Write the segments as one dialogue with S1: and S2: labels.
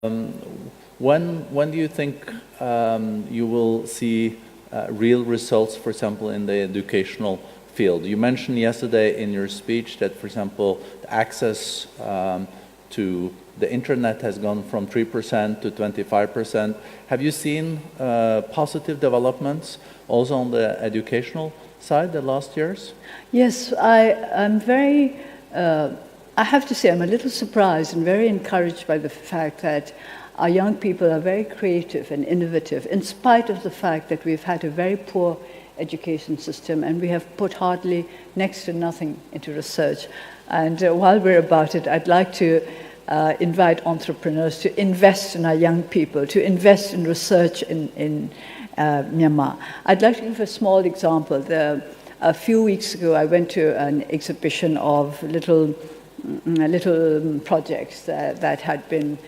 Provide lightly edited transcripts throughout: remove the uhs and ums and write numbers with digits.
S1: When do you think you will see real results, for example, in the educational field? You mentioned yesterday in your speech that, for example, access to the internet has gone from 3% to 25%. Have you seen positive developments also on the educational side the last years?
S2: Yes, I'm very, I have to say I'm a little surprised and very encouraged by the fact that our young people are very creative and innovative, in spite of the fact that we've had a very poor education system and we have put hardly next to nothing into research. And while we're about it, I'd like to invite entrepreneurs to invest in our young people, to invest in research in Myanmar. I'd like to give a small example. A few weeks ago, I went to an exhibition of little projects that had been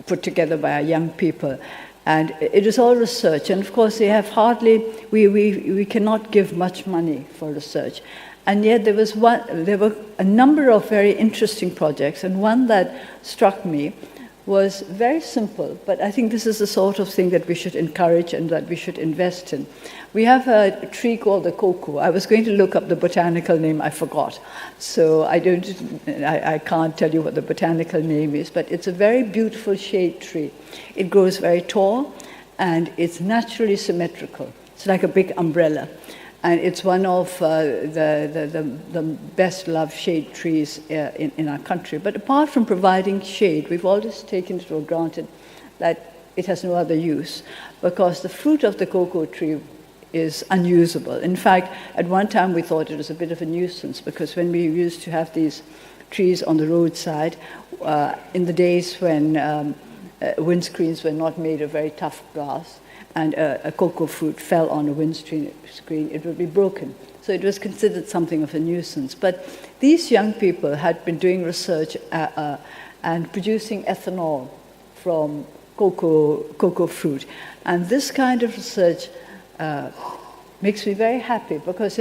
S2: put together by our young people. And it is all research. And of course, they have hardly, we cannot give much money for research. And yet there were a number of very interesting projects. And one that struck me was very simple, but I think this is the sort of thing that we should encourage and that we should invest in. We have a tree called the cocoa. I was going to look up the botanical name, I forgot. So I can't tell you what the botanical name is, but it's a very beautiful shade tree. It grows very tall and it's naturally symmetrical. It's like a big umbrella. And it's one of the best loved shade trees in our country. But apart from providing shade, we've always taken it for granted that it has no other use, because the fruit of the cocoa tree is unusable. In fact, at one time we thought it was a bit of a nuisance, because when we used to have these trees on the roadside, in the days when windscreens were not made of very tough glass, and a cocoa fruit fell on a windscreen, it would be broken. So it was considered something of a nuisance. But these young people had been doing research and producing ethanol from cocoa fruit. And this kind of research makes me very happy, because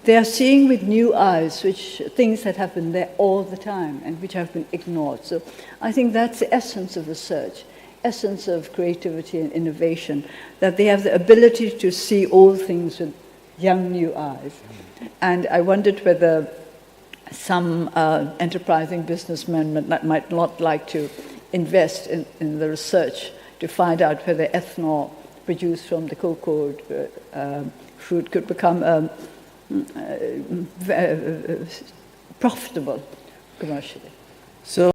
S2: they are seeing with new eyes things that have been there all the time and which have been ignored. So I think that's the essence of research. Essence of creativity and innovation, that they have the ability to see all things with young new eyes. And I wondered whether some enterprising businessmen might not like to invest in the research to find out whether ethanol produced from the cocoa fruit could become profitable commercially.
S1: So